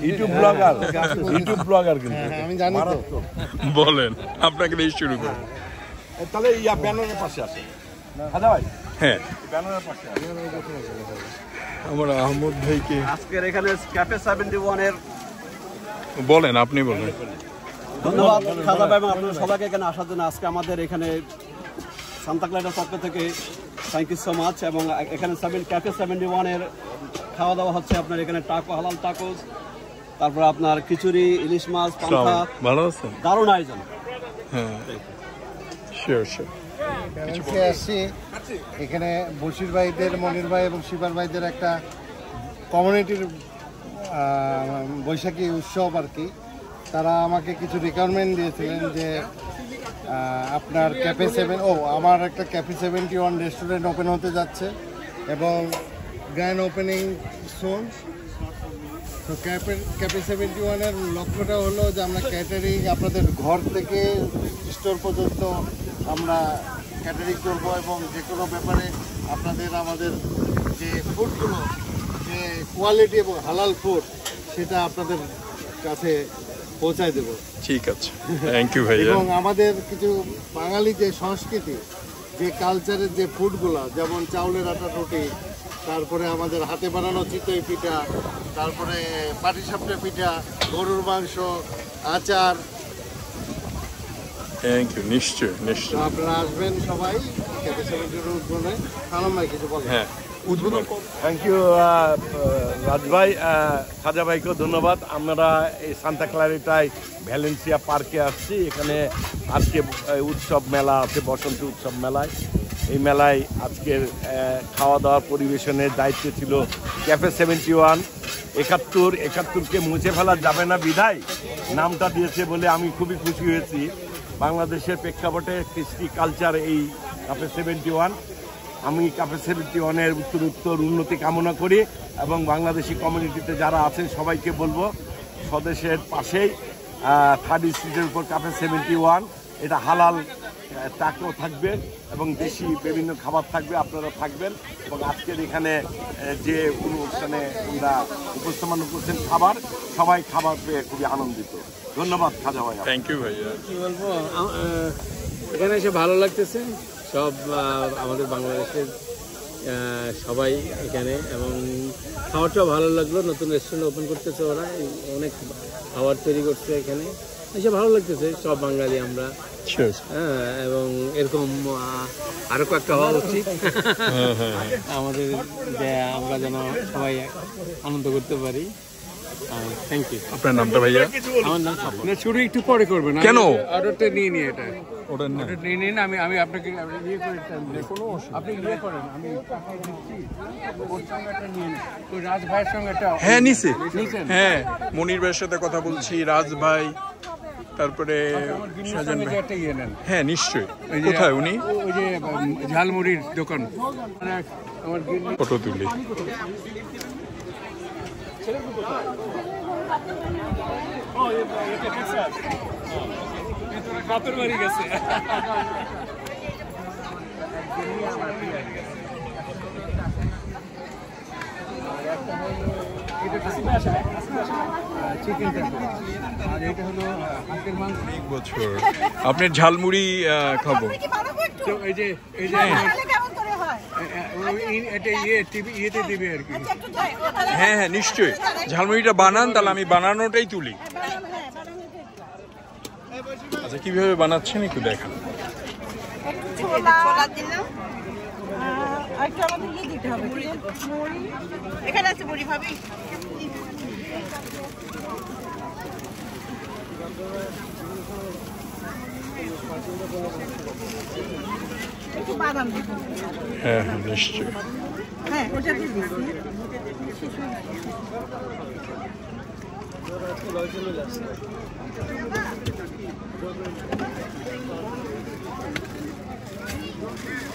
YouTube blogger কিন্তু আমি জানি তো। বলেন, আপনাকে দিয়ে শুরু করুন। তাহলে ইয়া ব্যানারের পাশে আসে। দাদা ভাই, হ্যাঁ, ব্যানারের পাশে আসে। আমার আহমদ ভাইকে আজকের এখানে ক্যাফে 71 এর বলেন, আপনি বলেন। ধন্যবাদ খাজা ভাই এবং আপনাদের সবাইকে এখানে আসার জন্য। আজকে আমাদের এখানে সান্তা ক্লারার পক্ষ থেকে থ্যাংক ইউ সো মাচ। এবং এখানে ক্যাফে 71 এর খাওয়া দাওয়া হচ্ছে আপনার এখানে টাকো, হালাল টাকোস, তারপর আপনার খিচুড়ি, ইলিশ মাছ, পান্তা, ভালো আছেন? দারুণ আয়োজন। হ্যাঁ, শিওর শিওর। আসছি এখানে বশির ভাইদের, মনির ভাই এবং শিবার ভাইদের একটা কমিউনিটির বৈশাখী উৎসব আর কি। তারা আমাকে কিছু রিকোয়ারমেন্ট দিয়েছিলেন যে আপনার ক্যাফে আমার একটা ক্যাফে 71 রেস্টুরেন্ট ওপেন হতে যাচ্ছে এবং গ্র্যান্ড ওপেনিং সোন। তো ক্যাফে 71-এর লক্ষ্যটা হলো যে আমরা ক্যাটারিং, আপনাদের ঘর থেকে স্টোর পর্যন্ত আমরা ক্যাটারিং করবো এবং যে কোনো ব্যাপারে আমাদের যে ফুডগুলো, যে কোয়ালিটি এবং হালাল ফুড, সেটা আপনাদের কাছে পৌঁছায় দেবো। ঠিক আছে, থ্যাংক ইউ ভাইয়া। এবং আমাদের কিছু বাঙালি যে সংস্কৃতি, যে কালচারের যে ফুডগুলো, যেমন চাউলের আটা রুটি, তারপরে আমাদের হাতে বানানো চিতই পিঠা, তারপরে পাটিসাপটা পিঠা, গরুর মাংস, আচার। থ্যাংক ইউ, নিশ্চয় নিশ্চয়। আপনারা আসবেন সবাই ক্যাফে 71 উদ্বোধনে। সালাম ভাই কিছু বলেন। হ্যাঁ, উদ্বোধন। থ্যাংক ইউ রাজ ভাই, খাজা ভাইকেও ধন্যবাদ। আমরা এই সান্তা ক্লারিটায় ভ্যালেন্সিয়া পার্কে আসছি। এখানে আজকে উৎসব মেলা আছে, বসন্ত উৎসব মেলায়। এই মেলায় আজকের খাওয়া দাওয়া পরিবেশনের দায়িত্ব ছিল ক্যাফে 71। 71কে মুছে ফেলা যাবে না বিধায় নামটা দিয়েছে বলে আমি খুবই খুশি হয়েছি। বাংলাদেশের প্রেক্ষাপটে কৃষ্টি কালচার এই ক্যাফে 71। আমি ক্যাফে 71-এর উত্তর উন্নতি কামনা করি এবং বাংলাদেশি কমিউনিটিতে যারা আছেন সবাইকে বলবো স্বদেশের পাশেই 3rd স্ট্রিটের উপর ক্যাফে 71। এটা হালাল টাকো থাকবে এবং দেশি বিভিন্ন খাবার থাকবে, আপনারা থাকবেন। এবং আজকের এখানে যে অনুষ্ঠানে আমরা উপস্থাপন করছেন খাবার, সবাই খাবার পেয়ে খুবই আনন্দিত। ধন্যবাদ খাজা ভাই। থ্যাংক ইউ ভাইয়া। কি বলবো, এখানে এসে ভালো লাগতেছে। সব আমাদের বাংলাদেশের সবাই এখানে, এবং খাওয়াটাও ভালো লাগলো। নতুন রেস্টুরেন্ট ওপেন করতেছে ওরা, অনেক খাবার তৈরি করছে এখানে, এসে ভালো লাগতেছে। সব বাঙালি আমরা, হ্যাঁ, এবং এরকম আরো কয়েকটা হওয়া উচিত আমাদের, যে আমরা যেন সবাই আনন্দ করতে পারি। Thank you. আপনার নামটা ভাইয়া? আমার নাম স্বপন। শুরু একটু পরে করবেন, কেন? অর্ডারটা নিয়ে নিয়ে এটা ওটা না, অর্ডার নিয়ে নিন। আমি আপনাকে ইয়ে করে আপনি ইয়ে করেন, আমি টাকা দিচ্ছি, ওর সঙ্গে একটা নিয়ে নিন। তো রাজ ভাইয়ের সঙ্গে একটা, হ্যাঁ নিছে, নিছেন? হ্যাঁ মনির ভাইয়ের সাথে কথা বলছি, রাজ ভাই, তারপরে আমার গিন্নির সাজান সঙ্গে ভাই। যে একটা ইয়ে নেন। হ্যাঁ নিশ্চয়ই। ওই যে- কোথায় উনি? ওই যে ঝালমুড়ির দোকান, আমার গিন্নি। ফটো তুলি। বাপের বাড়ি গেছে। বছর আপনার ঝালমুড়ি খাবো। এই যে এটা ইয়েতে দিবে আর কি। হ্যাঁ হ্যাঁ নিশ্চয়ই, ঝালমুড়িটা বানান, তাহলে আমি বানানোটাই তুলি। আচ্ছা, কিভাবে বানাচ্ছেন একটু দেখান। এখানে আছে মুড়ি ভাবি। একটু বাদাম দিবেন। হ্যাঁ হ্যাঁ নিশ্চয়ই। হ্যাঁ, ওটা দিয়ে দিচ্ছি।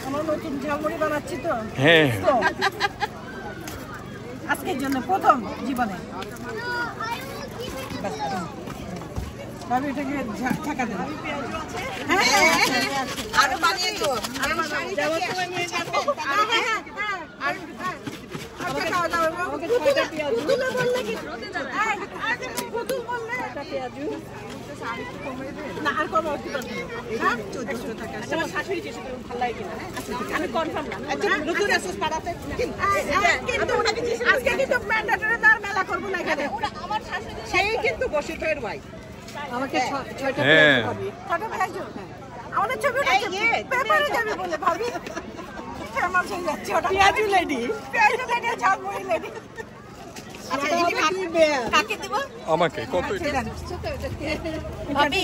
আমার নতুন ঝালমুড়ি বানাচ্ছি তো। হ্যাঁ আজকের জন্য প্রথম জীবনে। ভাবি এটাকে ঢাকা দেন। হ্যাঁ, আরো বানিয়েছো। আরো বানিয়ে যাবো। পুতুলে বললে কি পুতুল বললে এটা পেঁয়াজু না আর কম কি করব না 1400 টাকা আমার শাশুড়ি চেষ্টা করে ভালো লাগে কিনা আমি কনফার্ম না নতুন এসএস পাড়াতে কিন্তু আজকে কিন্তু ম্যান্ডেটরি তার মেলা করব না এখানে আমার শাশুড়ি সেই কিন্তু বসিতের ভাই আমাকে 6টা পেঁয়াজু আমাদের ছবি পেপারে যাবে বলে ভাবি ফেমাস হয়ে যাচ্ছে ওটা পেঁয়াজু লেডি ঝালমুড়ি লেডি আচ্ছা দিদি কাকে দেব আমাকে কত ভাবি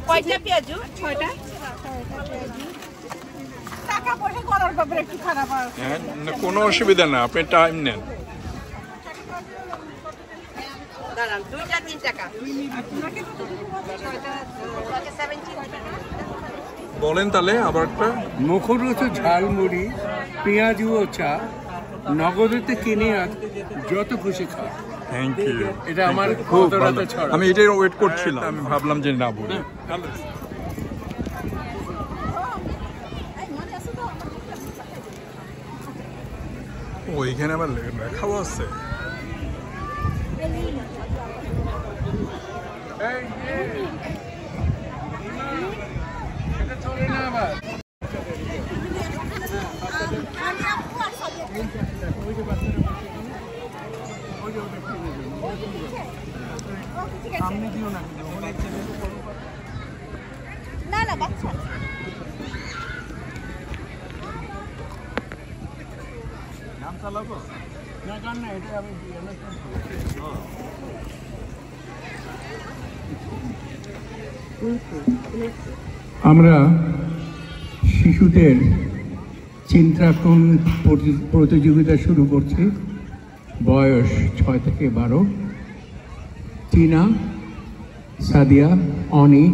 কয়টা পেঁয়াজু 6টা টাকা পয়সা করার ব্যাপারে একটু খারাপ আর হ্যাঁ কোনো অসুবিধা না, আপনি টাইম নেন। দাঁড়ান 2-3 টাকা বলেন তাহলে আবার একটা। মুখরোচক ঝালমুড়ি, পেঁয়াজু ও চা নগদেতে কিনে যত খুশি খা। থ্যাংক ইউ, এটা আমার খুব কত ভালো। রাতে ছড়া। আমি এটাই ওয়েট করছিলাম, আমি ভাবলাম যে না বলি। ওইখানে আবার লেখাও আছে। না না বাচ্চা নাম চালাবো না গান না, এটা আমি আমরা শিশুদের চিত্রাঙ্কন প্রতিযোগিতা শুরু করছি। বয়স 6 থেকে 12। টিনা, সাদিয়া, অনি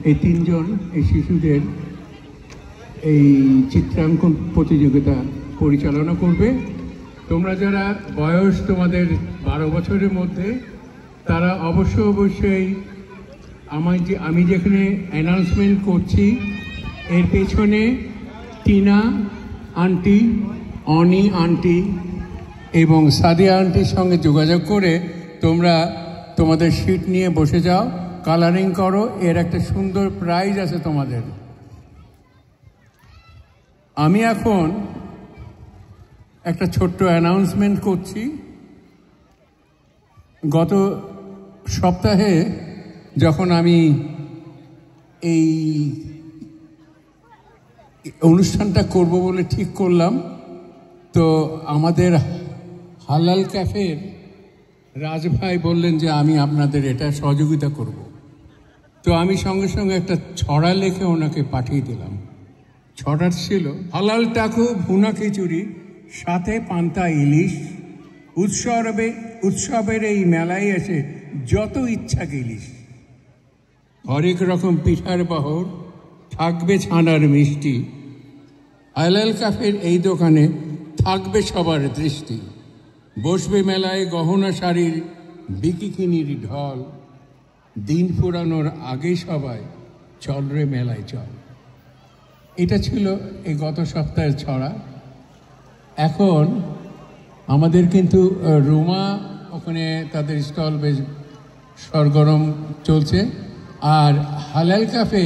এই 3 জন এই শিশুদের এই চিত্রাঙ্কন প্রতিযোগিতা পরিচালনা করবে। তোমরা যারা বয়স তোমাদের 12 বছরের মধ্যে, তারা অবশ্যই আমি যেখানে অ্যানাউন্সমেন্ট করছি এর পেছনে টিনা আন্টি, অনি আন্টি এবং সাদিয়া আন্টির সঙ্গে যোগাযোগ করে তোমরা তোমাদের সিট নিয়ে বসে যাও, কালারিং করো। এর একটা সুন্দর প্রাইজ আছে তোমাদের। আমি এখন একটা ছোট্ট অ্যানাউন্সমেন্ট করছি। গত সপ্তাহে যখন আমি এই অনুষ্ঠানটা করব বলে ঠিক করলাম, তো আমাদের হালাল ক্যাফের রাজভাই বললেন যে আমি আপনাদের এটা সহযোগিতা করব। তো আমি সঙ্গে সঙ্গে একটা ছড়া লিখে ওনাকে পাঠিয়ে দিলাম। ছড়া ছিল, হালাল টাকু ভুনা খিচুড়ি সাথে পান্তা ইলিশ, উৎসবের এই মেলায় এসে যত ইচ্ছা ইলিশ, হরেক রকম পিঠার বহর, থাকবে ছানার মিষ্টি। হালাল ক্যাফের এই দোকানে থাকবে সবার দৃষ্টি, বসবে মেলায় গহনা শাড়ির বিকিনির ঢল, দিন ফুরানোর আগেই সবাই চল রে মেলায় চল। এটা ছিল এই গত সপ্তাহের ছড়া। এখন আমাদের কিন্তু রোমা ওখানে তাদের স্টল বেশ সরগরম চলছে। আর হালাল ক্যাফে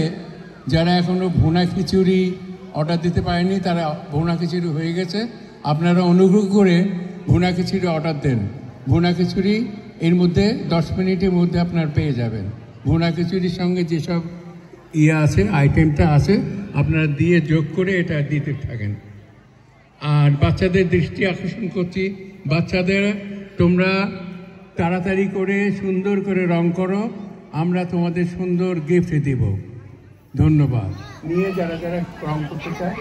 যারা এখনও ভুনা খিচুড়ি অর্ডার দিতে পারেনি, তারা ভুনা খিচুড়ি হয়ে গেছে। আপনারা অনুগ্রহ করে ভুনা খিচুড়ি অর্ডার দেন। ভুনা খিচুড়ি এর মধ্যে 10 মিনিটের মধ্যে আপনার পেয়ে যাবেন। ভুনা খিচুড়ির সঙ্গে যেসব আছে, আইটেমটা আছে, আপনারা দিয়ে যোগ করে এটা দিতে থাকেন। আর বাচ্চাদের দৃষ্টি আকর্ষণ করছি, বাচ্চাদের তোমরা তাড়াতাড়ি করে সুন্দর করে রং করো, আমরা তোমাদের সুন্দর গিফট দেব। ধন্যবাদ। নিয়ে যারা যারা রং করতে চায়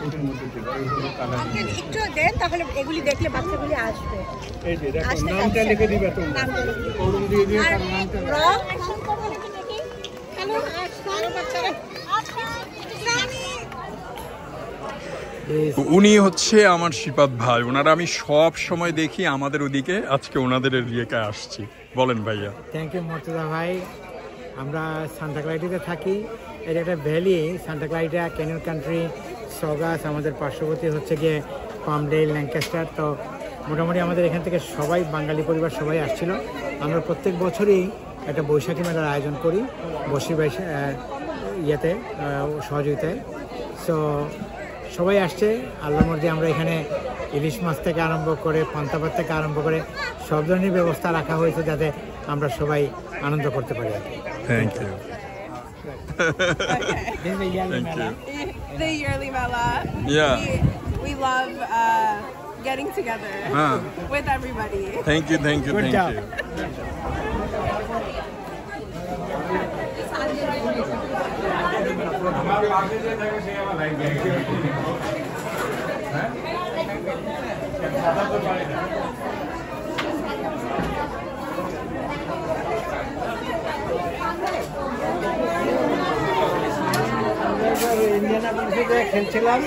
এটার মধ্যে দেবো। একটু দেন, তাহলে এগুলি দেখলে বাচ্চাগুলি আসবে। এই যে দেখো, নামটা লিখে দিবে তোমরা, করুন দিয়ে দিয়ে তার নামটা। রং অ্যাকশন করবে দেখি। হ্যালো আজকাল বাচ্চারা উনি হচ্ছে আমার শিপাত ভাই, ওনারা আমি সব সময় দেখি আমাদের ওদিকে, আজকে ওনাদের এদিকে আসছি। বলেন ভাইয়া। থ্যাংক ইউ মর্তুজা ভাই। আমরা সান্তা ক্লারিটাতে থাকি। এটা একটা ভ্যালি, সান্তা ক্লারিটা, ক্যানিয়ন কান্ট্রি, সগাস, আমাদের পার্শ্ববর্তী হচ্ছে গিয়ে পামডেল, ল্যাঙ্কাস্টার। তো মোটামুটি আমাদের এখান থেকে সবাই বাঙালি পরিবার সবাই আসছিল। আমরা প্রত্যেক বছরই একটা বৈশাখী মেলার আয়োজন করি বসির ভাই ইয়েতে সহযোগিতায়। সো সবাই আসছে আল্লাহর মধ্যে। আমরা এখানে ইলিশ মাছ থেকে আরম্ভ করে পান্তা ভাত থেকে আরম্ভ করে সব ধরনের ব্যবস্থা রাখা হয়েছে যাতে আমরা সবাই আনন্দ করতে পারি। Thank you. The yearly Mela. Yeah. We love getting together with everybody. Thank you, thank you, thank you. খেলছিলাম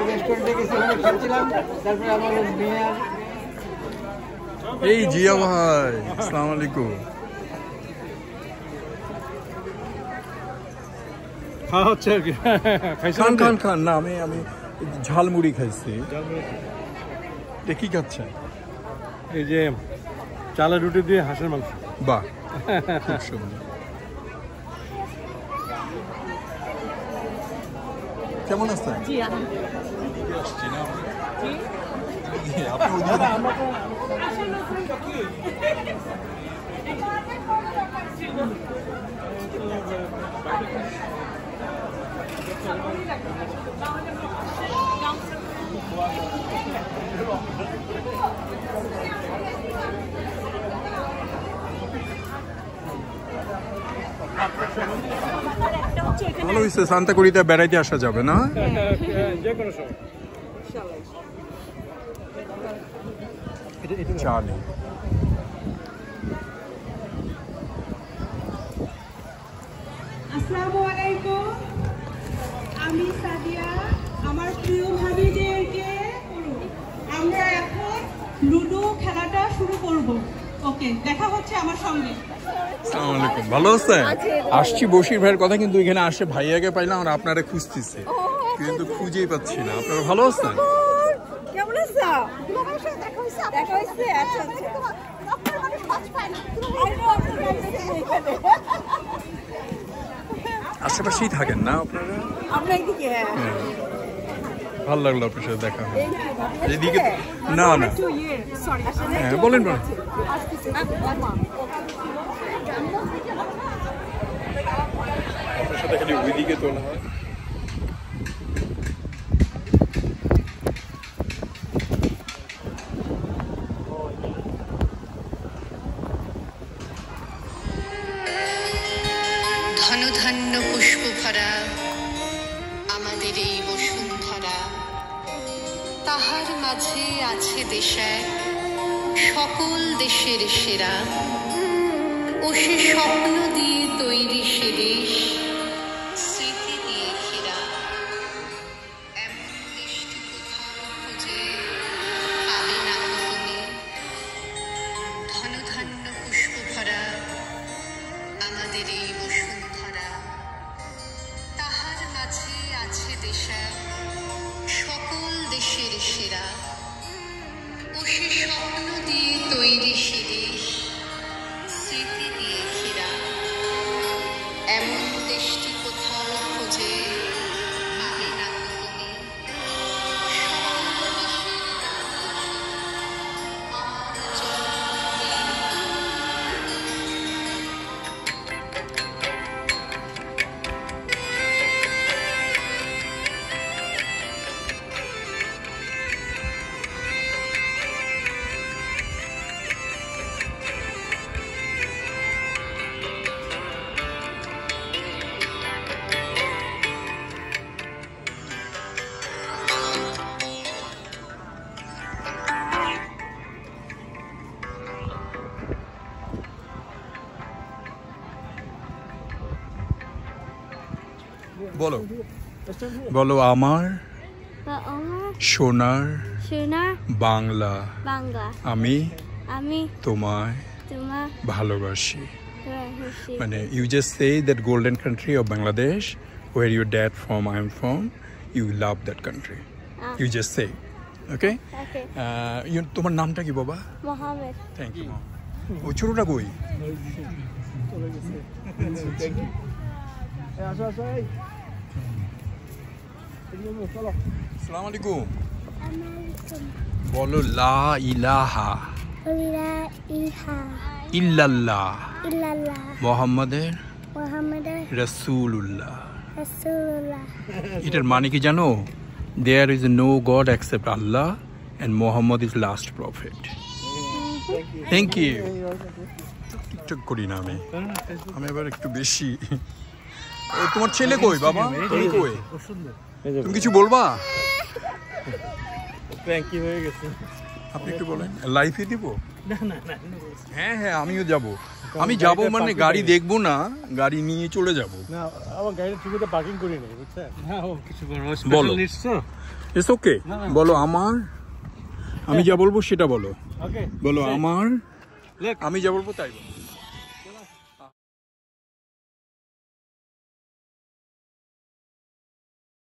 রেস্টুরেন্টে গেছি, খেলছিলাম। তারপরে আমার মেয়ের এই জিয়া ভাই, আসসালামু আলাইকুম। খাওয়া হচ্ছে আর কি। খান খান খান। না, আমি ঝালমুড়ি খাইছি। এটা কি খাচ্ছেন? এই যে চালের রুটি দিয়ে হাঁসের মাংস। বাহ, খুব সুন্দর। কেমন আছেন? জি ভালো হয়েছে, সান্তাকুড়িতে বেড়াইতে আসা যাবে না? যে কোনো সময়। চা নেই। আসসালামু আলাইকুম, আমি সাদিয়া। আমার প্রিয় ভাবিদেরকে আমরা এখন লুডো খেলাটা শুরু করব। ওকে, দেখা হচ্ছে আমার সঙ্গে। আসসালামু আলাইকুম, ভালো আছেন? আসছি বশির ভাইয়ের কথা, কিন্তু এখানে আসে ভাইয়াকে পাইলাম আর আপনারা খুঁজতেছে, কিন্তু খুঁজেই পাচ্ছি না। আপনারা ভালো আছেন? কেমন আছো? দেখা হইছে। আচ্ছা আচ্ছা। আপনার মানে সহজ পায় না। আশেপাশেই থাকেন না আপনারা? আমরা এদিকে। হ্যাঁ, ভালো লাগলো আপনার সাথে দেখা হয়। এদিকে না না, হ্যাঁ বলেন বলেন। আপনার সাথে খালি ওইদিকে তোলা হয়। ধনধান্য পুষ্প ভরা আমাদের এই বসুন্ধরা, তাহার মাঝে আছে দেশায় সকল দেশের সেরা। ও সে স্বপ্ন দিয়ে তৈরি সে দেশ, স্মৃতি দিয়ে ঘেরা। এমন দেশটি কোথাও খুঁজে পাবে না তুমি। ধনধান্য পুষ্প ভরা আমাদের এই বসুন্ধরা, তাহার মাঝে আছে দেশায় সকল দেশের সেরা। ও সে স্বপ্ন দিয়ে তৈরি সে দেশ, স্মৃতি দিয়ে ঘেরা। এমন দেশটি কোথাও খুঁজে পাবে না তুমি। সকল দেশের আমার বলো বলো। আমার সোনার বাংলা, আমি তোমায় ভালোবাসি। মানে you just say that golden country of Bangladesh, where your dad from, I am from, you love that country. You just say. Okay Okay. তোমার নামটা কি বাবা? Mohammed. Thank you. ওই ছোটটা কই? আসসালামু আলাইকুম। বলো লা ইলাহা La ilaha ইল্লাল্লাহ illallah মুহাম্মাদের Muhammadur রাসূলুল্লাহ। Rasulullah. এটার মানে কি জানো? There is no God except Allah and Muhammad is last prophet. Thank you. TikTok করি না আমি এবার একটু বেশি। তোমার ছেলে কই বাবা? তুমি কই? তুমি কিছু বলবা? কি হয়ে গেছে? আপনি একটু বলেন। লাইফে দিব? হ্যাঁ হ্যাঁ আমিও যাব। আমি যাব মানে গাড়ি দেখবো না, গাড়ি নিয়ে চলে যাব। না আমার গাড়ির ঠিকমতো পার্কিং করি নাই বুঝছেন? হ্যাঁ ও কিছু বলবো। বলো। It's okay. বলো আমার, আমি যা বলবো সেটা বলো। ওকে বলো আমার, আমি যা বলবো তাই বলো।